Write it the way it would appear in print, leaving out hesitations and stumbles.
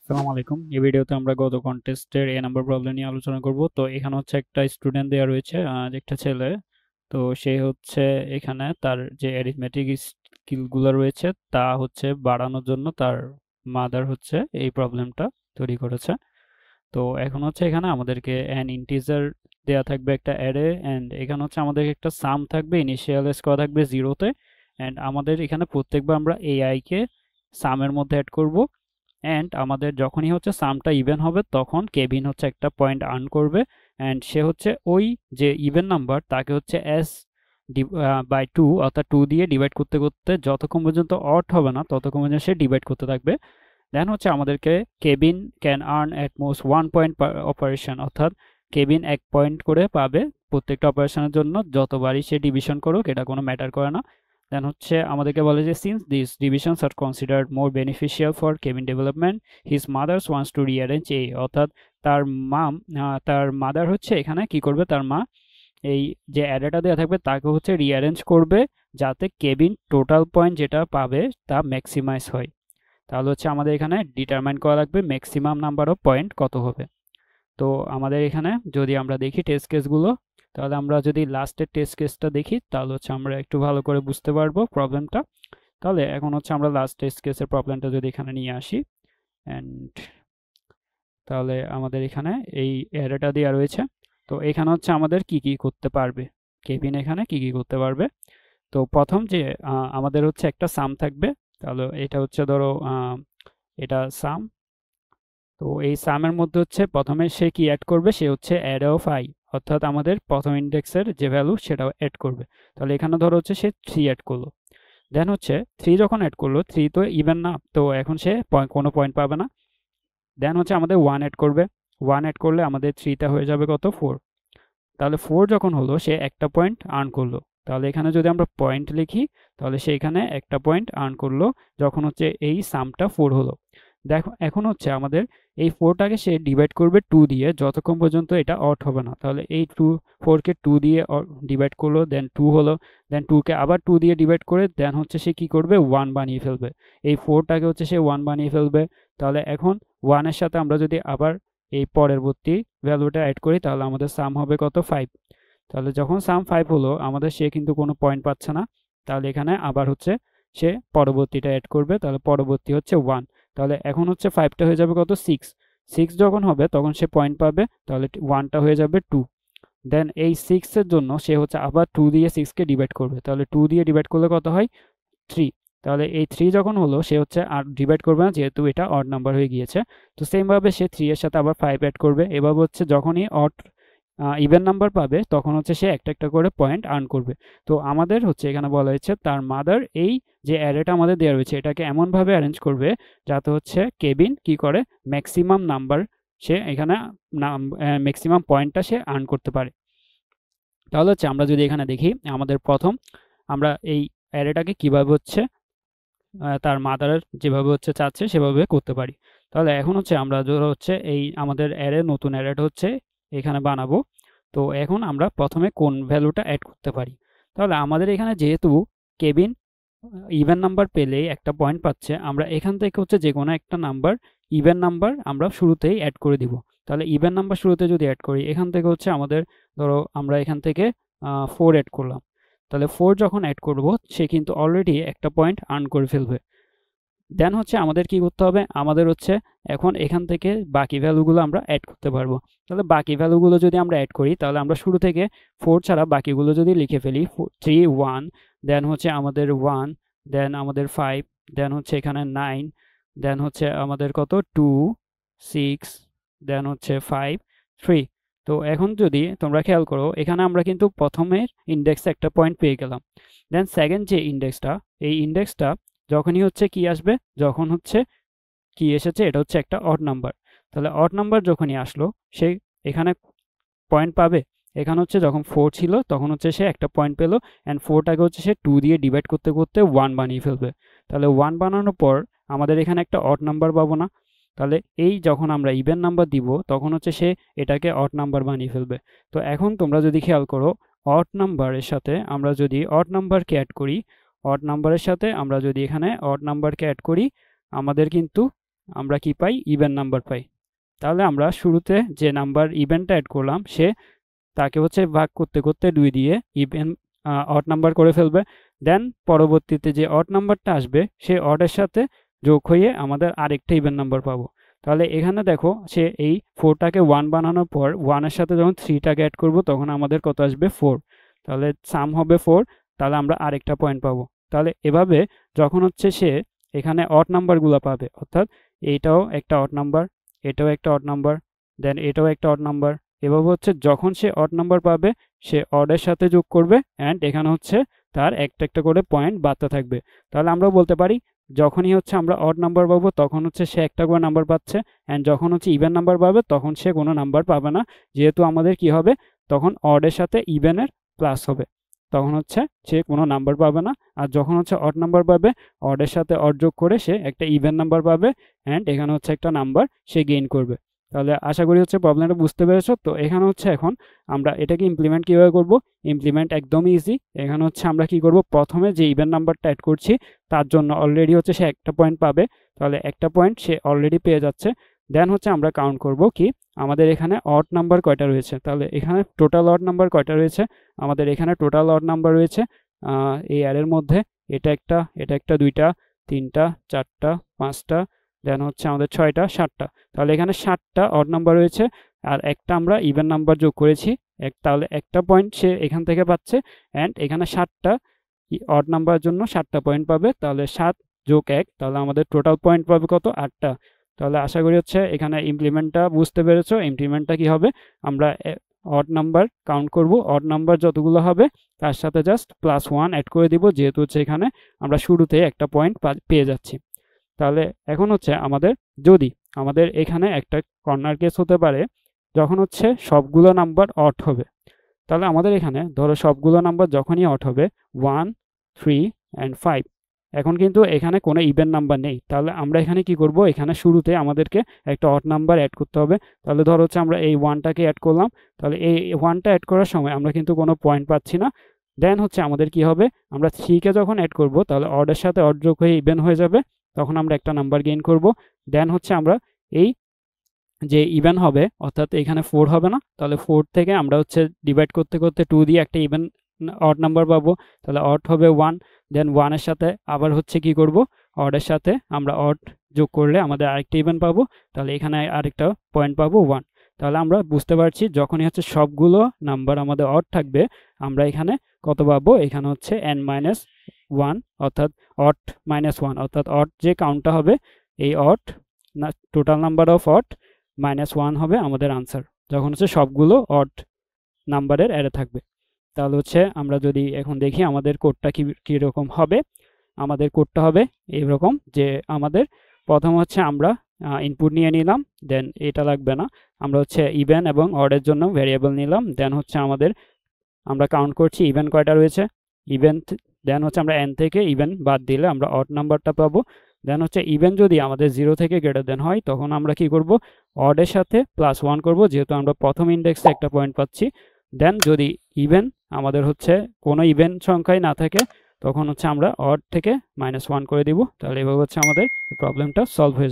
আসসালামু আলাইকুম। এই ভিডিওতে আমরা গত কন্টেস্টের এ নাম্বার প্রবলেম নিয়ে আলোচনা করব। তো এখানে হচ্ছে একটা স্টুডেন্ট দেওয়া রয়েছে, একটা ছেলে। তো সে হচ্ছে এখানে তার যে অ্যারিথমেটিক স্কিলগুলো রয়েছে তা হচ্ছে বাড়ানোর জন্য তার মাদার হচ্ছে এই প্রবলেমটা তৈরি করেছে। তো এখন হচ্ছে এখানে আমাদেরকে অ্যান ইন্টিজার দেয়া থাকবে একটা অ্যারে, অ্যান্ড এখানে হচ্ছে আমাদের একটা সাম থাকবে, ইনিশিয়ালাইজ করা থাকবে জিরোতে। অ্যান্ড আমাদের এখানে প্রত্যেকবার আমরা এআই কে সামের মধ্যে অ্যাড করব। অ্যান্ড আমাদের যখনই হচ্ছে সামটা ইভেন হবে তখন কেভিন হচ্ছে একটা পয়েন্ট আর্ন করবে। অ্যান্ড সে হচ্ছে ওই যে ইভেন নাম্বার তাকে হচ্ছে এস বাই টু অর্থাৎ টু দিয়ে ডিভাইড করতে করতে যতক্ষণ পর্যন্ত অড হবে না ততক্ষণ পর্যন্ত সে ডিভাইড করতে থাকবে। দেন হচ্ছে আমাদেরকে cabin can earn at most 1 point per operation, অর্থাৎ কেবিন 1 পয়েন্ট করে পাবে প্রত্যেকটা অপারেশনের জন্য, যতবারই সে ডিভিশন করুক এটা কোনো ম্যাটার করে না। দেন হচ্ছে আমাদেরকে বলে যে since this divisions are considered more beneficial for Kevin development his mothers wants to rearrange a, অর্থাৎ তার মা তার মাদার হচ্ছে এখানে কি করবে, তার মা এই যে অ্যারেটা দেওয়া থাকবে তাকে হচ্ছে রিঅ্যারেঞ্জ করবে যাতে কেবিন টোটাল পয়েন্ট যেটা পাবে তা ম্যাক্সিমাইজ হয়। তাহলে হচ্ছে আমাদের এখানে ডিটারমাইন করা লাগবে ম্যাক্সিমাম নাম্বার অফ পয়েন্ট কত হবে। তো আমাদের এখানে যদি আমরা দেখি টেস্ট কেসগুলো, তাহলে আমরা যদি লাস্টের টেস্ট কেসটা দেখি তাহলে হচ্ছে আমরা একটু ভালো করে বুঝতে পারবো প্রবলেমটা। তাহলে এখন হচ্ছে আমরা লাস্ট টেস্ট কেসের প্রবলেমটা যদি এখানে নিয়ে আসি, অ্যান্ড তাহলে আমাদের এখানে এই অ্যারেটা দেওয়া রয়েছে। তো এখানে হচ্ছে আমাদের কি কি করতে পারবে, কেবিন এখানে কি কি করতে পারবে। তো প্রথম যে আমাদের হচ্ছে একটা সাম থাকবে। তাহলে এটা হচ্ছে ধরো এটা সাম। তো এই সামের মধ্যে হচ্ছে প্রথমে সে কি অ্যাড করবে, সে হচ্ছে অ্যারে অফ আই, অর্থাৎ আমাদের প্রথম ইন্ডেক্সের যে ভ্যালু সেটাও অ্যাড করবে। তাহলে এখানে ধরো হচ্ছে সে 3 অ্যাড করলো। দেন হচ্ছে 3 যখন অ্যাড করলো, 3 তো ইভেন না, তো এখন সে কোনো পয়েন্ট পাবে না। দেন হচ্ছে আমাদের 1 অ্যাড করবে। 1 অ্যাড করলে আমাদের 3টা হয়ে যাবে কত, 4। তাহলে 4 যখন হলো সে একটা পয়েন্ট আর্ন করলো। তাহলে এখানে যদি আমরা পয়েন্ট লিখি তাহলে সে এখানে একটা পয়েন্ট আর্ন করলো যখন হচ্ছে এই সামটা 4 হলো। দেখো এখন হচ্ছে আমাদের এই 4টাকে সে ডিভাইড করবে 2 দিয়ে যতক্ষণ পর্যন্ত এটা অড হবে না। তাহলে এই 4কে 2 দিয়ে ডিভাইড করলো, দেন 2 হলো, দেন 2কে আবার 2 দিয়ে ডিভাইড করে দেন হচ্ছে সে কি করবে, 1 বানিয়ে ফেলবে। এই 4টাকে হচ্ছে সে 1 বানিয়ে ফেলবে। তাহলে এখন 1 এর সাথে আমরা যদি আবার এই পরবর্তী ভ্যালুটা অ্যাড করি তাহলে আমাদের সাম হবে কত, 5। তাহলে যখন সাম 5 হলো আমাদের সে কিন্তু কোনো পয়েন্ট পাচ্ছে না। তাহলে এখানে আবার হচ্ছে সে পরবর্তীটা অ্যাড করবে, তাহলে পরবর্তী হচ্ছে 1। তাহলে এখন হচ্ছে 5টা হয়ে যাবে কত, 6। 6 যখন হবে তখন সে পয়েন্ট পাবে, তাহলে 1টা হয়ে যাবে 2। দেন এই 6 এর জন্য সে হচ্ছে আবার 2 দিয়ে 6কে ডিভাইড করবে। তাহলে 2 দিয়ে ডিভাইড করলে কত হয়, 3। তাহলে এই 3 যখন হলো সে হচ্ছে আর ডিভাইড করবে না যেহেতু এটা অড নাম্বার হয়ে গিয়েছে। তো সেম ভাবে সে 3 এর সাথে আবার 5 অ্যাড করবে। এভাবে হচ্ছে যখনই অড ইভেন নাম্বার পাবে তখন হচ্ছে সে একটা একটা করে পয়েন্ট আর্ন করবে। তো আমাদের হচ্ছে এখানে বলা হয়েছে তার মাদার এই যে অ্যারেটা আমাদের দেওয়া রয়েছে এটাকে এমনভাবে অ্যারেঞ্জ করবে যাতে হচ্ছে কেবিন কি করে ম্যাক্সিমাম নাম্বার সে এখানে ম্যাক্সিমাম পয়েন্টটা সে আর্ন করতে পারে। তাহলে হচ্ছে আমরা যদি এখানে দেখি আমাদের প্রথম আমরা এই অ্যারেটাকে কিভাবে হচ্ছে তার মাদার যেভাবে হচ্ছে চাচ্ছে সেভাবে করতে পারি। তাহলে এখন হচ্ছে আমরা ধরো হচ্ছে এই আমাদের অ্যারে নতুন অ্যারেটা হচ্ছে এখানে বানাবো। তো এখন আমরা প্রথমে কোন ভ্যালুটা অ্যাড করতে পারি। তাহলে আমাদের এখানে যেহেতু কেবিন ইভেন নাম্বার পেলেই একটা পয়েন্ট পাচ্ছে, আমরা এখান থেকে হচ্ছে যে কোনো একটা নাম্বার ইভেন নাম্বার আমরা শুরুতেই অ্যাড করে দিব। তাহলে ইভেন নাম্বার শুরুতে যদি অ্যাড করি এখান থেকে হচ্ছে আমাদের ধরো আমরা এখান থেকে 4 অ্যাড করলাম। তাহলে 4 যখন অ্যাড করব সে কিন্তু অলরেডি একটা পয়েন্ট আর্ন করে ফেলবে। দেন হচ্ছে আমাদের কি করতে হবে, আমাদের হচ্ছে এখন এখান থেকে বাকি ভ্যালুগুলো আমরা অ্যাড করতে পারবো। তাহলে বাকি ভ্যালুগুলো যদি আমরা অ্যাড করি তাহলে আমরা শুরু থেকে 4 ছাড়া বাকিগুলো যদি লিখে ফেলি 3 1, দেন হচ্ছে আমাদের 1, দেন আমাদের 5, দেন হচ্ছে এখানে 9, দেন হচ্ছে আমাদের কত 2 6, দেন হচ্ছে 5 3। তো এখন যদি তোমরা খেয়াল করো এখানে আমরা কিন্তু প্রথমের ইন্ডেক্সে একটা পয়েন্ট পেয়ে গেলাম। দেন সেকেন্ড যে ইন্ডেক্সটা, এই ইন্ডেক্সটা যখনই হচ্ছে কি আসবে, যখন হচ্ছে কি এসেছে এটা হচ্ছে একটা অড নাম্বার। তাহলে অড নাম্বার যখনই আসলো সে এখানে পয়েন্ট পাবে। এখানে হচ্ছে যখন 4 ছিল তখন হচ্ছে সে একটা পয়েন্ট পেলো, অ্যান্ড 4টাকে হচ্ছে সে 2 দিয়ে ডিভাইড করতে করতে 1 বানিয়ে ফেলবে। তাহলে 1 বানানোর পর আমাদের এখানে একটা অড নাম্বার পাবো না। তাহলে এই যখন আমরা ইভেন নাম্বার দিব তখন হচ্ছে সে এটাকে অড নাম্বার বানিয়ে ফেলবে। তো এখন তোমরা যদি খেয়াল করো অড নাম্বারের সাথে আমরা যদি অড নাম্বারকে অ্যাড করি, অড নাম্বারের সাথে আমরা যদি এখানে অড নাম্বারকে অ্যাড করি আমাদের কিন্তু আমরা কি পাই, ইভেন নাম্বার পাই। তাহলে আমরা শুরুতে যে নাম্বার ইভেনটা অ্যাড করলাম সে তাকে হচ্ছে ভাগ করতে করতে 2 দিয়ে ইভেন অড নাম্বার করে ফেলবে। দেন পরবর্তীতে যে অড নাম্বারটা আসবে সে অডের সাথে যোগ হয়ে আমাদের আরেকটা ইভেন নাম্বার পাবো। তাহলে এখানে দেখো সে এই 4টাকে 1 বানানোর পর 1 এর সাথে যখন 3টাকে অ্যাড করব তখন আমাদের কত আসবে, 4। তাহলে সাম হবে 4। তাহলে আমরা আরেকটা পয়েন্ট পাবো। তাহলে এভাবে যখন হচ্ছে সে এখানে অড নাম্বারগুলো পাবে, অর্থাৎ এইটাও একটা অড নাম্বার, এটাও একটা অড নাম্বার, দেন এটাও একটা অড নাম্বার, এভাবে হচ্ছে যখন সে অড নাম্বার পাবে সে অডের সাথে যোগ করবে অ্যান্ড এখানে হচ্ছে তার একটা একটা করে পয়েন্ট বাড়তে থাকবে। তাহলে আমরা বলতে পারি যখনই হচ্ছে আমরা অড নাম্বার পাবো তখন হচ্ছে সে একটা করে নাম্বার পাচ্ছে, অ্যান্ড যখন হচ্ছে ইভেন নাম্বার পাবে তখন সে কোনো নাম্বার পাবে না, যেহেতু আমাদের কি হবে তখন অডের সাথে ইভেনের প্লাস হবে, তখন হচ্ছে সে কোনো নাম্বার পাবে না। আর যখন হচ্ছে অড নাম্বার পাবে অডের সাথে অড যোগ করে সে একটা ইভেন নাম্বার পাবে অ্যান্ড এখানে হচ্ছে একটা নাম্বার সে গেইন করবে। তাহলে আশা করি হচ্ছে প্রবলেমটা বুঝতে পেরেছো। তো এখানে হচ্ছে এখন আমরা এটাকে ইমপ্লিমেন্ট কীভাবে করব, ইমপ্লিমেন্ট একদমই ইজি। এখানে হচ্ছে আমরা কি করব, প্রথমে যে ইভেন নাম্বারটা অ্যাড করছি তার জন্য অলরেডি হচ্ছে সে একটা পয়েন্ট পাবে, তাহলে একটা পয়েন্ট সে অলরেডি পেয়ে যাচ্ছে। দেন হচ্ছে আমরা কাউন্ট করব কি আমাদের এখানে অড নাম্বার কয়টা রয়েছে। তাহলে এখানে টোটাল অড নাম্বার কয়টা রয়েছে, আমাদের এখানে টোটাল অড নাম্বার রয়েছে এই অ্যারের মধ্যে এটা একটা, দুইটা, তিনটা, চারটা, পাঁচটা, দেন হচ্ছে আমাদের 6টা, 7টা। তাহলে এখানে 7টা অড নাম্বার রয়েছে আর একটা আমরা ইভেন নাম্বার যোগ করেছি, তাহলে একটা পয়েন্ট সে এখান থেকে পাচ্ছে অ্যান্ড এখানে 7টা অড নাম্বারের জন্য 7টা পয়েন্ট পাবে। তাহলে 7 যোগ 1, তাহলে আমাদের টোটাল পয়েন্ট পাবে কত, 8টা। তাহলে আশা করি হচ্ছে এখানে ইমপ্লিমেন্টটা বুঝতে পেরেছো। ইমপ্লিমেন্টটা কি হবে, আমরা অড নাম্বার কাউন্ট করব, অড নাম্বার যতগুলো হবে তার সাথে জাস্ট +1 অ্যাড করে দিব, যেহেতু হচ্ছে এখানে আমরা শুরুতে একটা পয়েন্ট পেয়ে যাচ্ছি। তাহলে এখন হচ্ছে যদি আমাদের এখানে একটা কর্নার কেস হতে পারে যখন হচ্ছে সবগুলো নাম্বার অড হবে। তাহলে আমাদের এখানে ধরো সবগুলো নাম্বার যখনই অড হবে 1, 3 অ্যান্ড 5, এখন কিন্তু এখানে কোনো ইভেন নাম্বার নেই। তাহলে আমরা এখানে কি করব, এখানে শুরুতে আমাদেরকে একটা অড নাম্বার অ্যাড করতে হবে। তাহলে ধরো হচ্ছে আমরা এই 1টাকে অ্যাড করলাম, তাহলে এই 1টা অ্যাড করার সময় আমরা কিন্তু কোনো পয়েন্ট পাচ্ছি না। দেন হচ্ছে আমাদের কি হবে, আমরা 3কে যখন অ্যাড করব তাহলে অডের সাথে অড যোগ হয়ে ইভেন হয়ে যাবে, তখন আমরা একটা নাম্বার গেইন করব। দেন হচ্ছে আমরা এই যে ইভেন হবে অর্থাৎ এখানে 4 হবে না, তাহলে 4 থেকে আমরা হচ্ছে ডিভাইড করতে করতে 2 দিয়ে একটা ইভেন অড নাম্বার পাবো, তাহলে অড হবে 1। দেন 1 এর সাথে আবার হচ্ছে কি করব, অডের সাথে আমরা অড যোগ করলে আমাদের আরেকটা ইভেন পাবো, তাহলে এখানে আরেকটা পয়েন্ট পাবো 1। তাহলে আমরা বুঝতে পারছি যখনই হচ্ছে সবগুলো নাম্বার আমাদের অড থাকবে আমরা এখানে কত পাবো, এখানে হচ্ছে n-1 অর্থাৎ অড -1 অর্থাৎ অড যে কাউন্টটা হবে এই অড না টোটাল নাম্বার অফ অড -1 হবে আমাদের আনসার, যখন হচ্ছে সবগুলো অড নাম্বারের অ্যারে থাকবে। তাহলে হচ্ছে আমরা যদি এখন দেখি আমাদের কোডটা কীরকম হবে। আমাদের কোডটা হবে এইরকম যে আমাদের প্রথম হচ্ছে আমরা ইনপুট নিয়ে নিলাম, দেন এটা লাগবে না, আমরা হচ্ছে ইভেন এবং অডের জন্য ভ্যারিয়েবল নিলাম। দেন হচ্ছে আমরা কাউন্ট করছি ইভেন কয়টা রয়েছে, ইভেন দেন হচ্ছে আমরা n থেকে ইভেন বাদ দিলে আমরা অড নাম্বারটা পাবো। দেন হচ্ছে ইভেন যদি আমাদের 0 থেকে গ্রেটার দেন হয় তখন আমরা কি করব, অডের সাথে +1 করব, যেহেতু আমরা প্রথম ইন্ডেক্সে একটা পয়েন্ট পাচ্ছি। দেন যদি ইভেন আমাদের হচ্ছে কোনো ইভেন সংখ্যায় না থাকে তখন হচ্ছে আমরা অড থেকে -1 করে দিব। তাহলে এভাবে হচ্ছে আমাদের প্রবলেমটা সলভ হয়ে যাবে।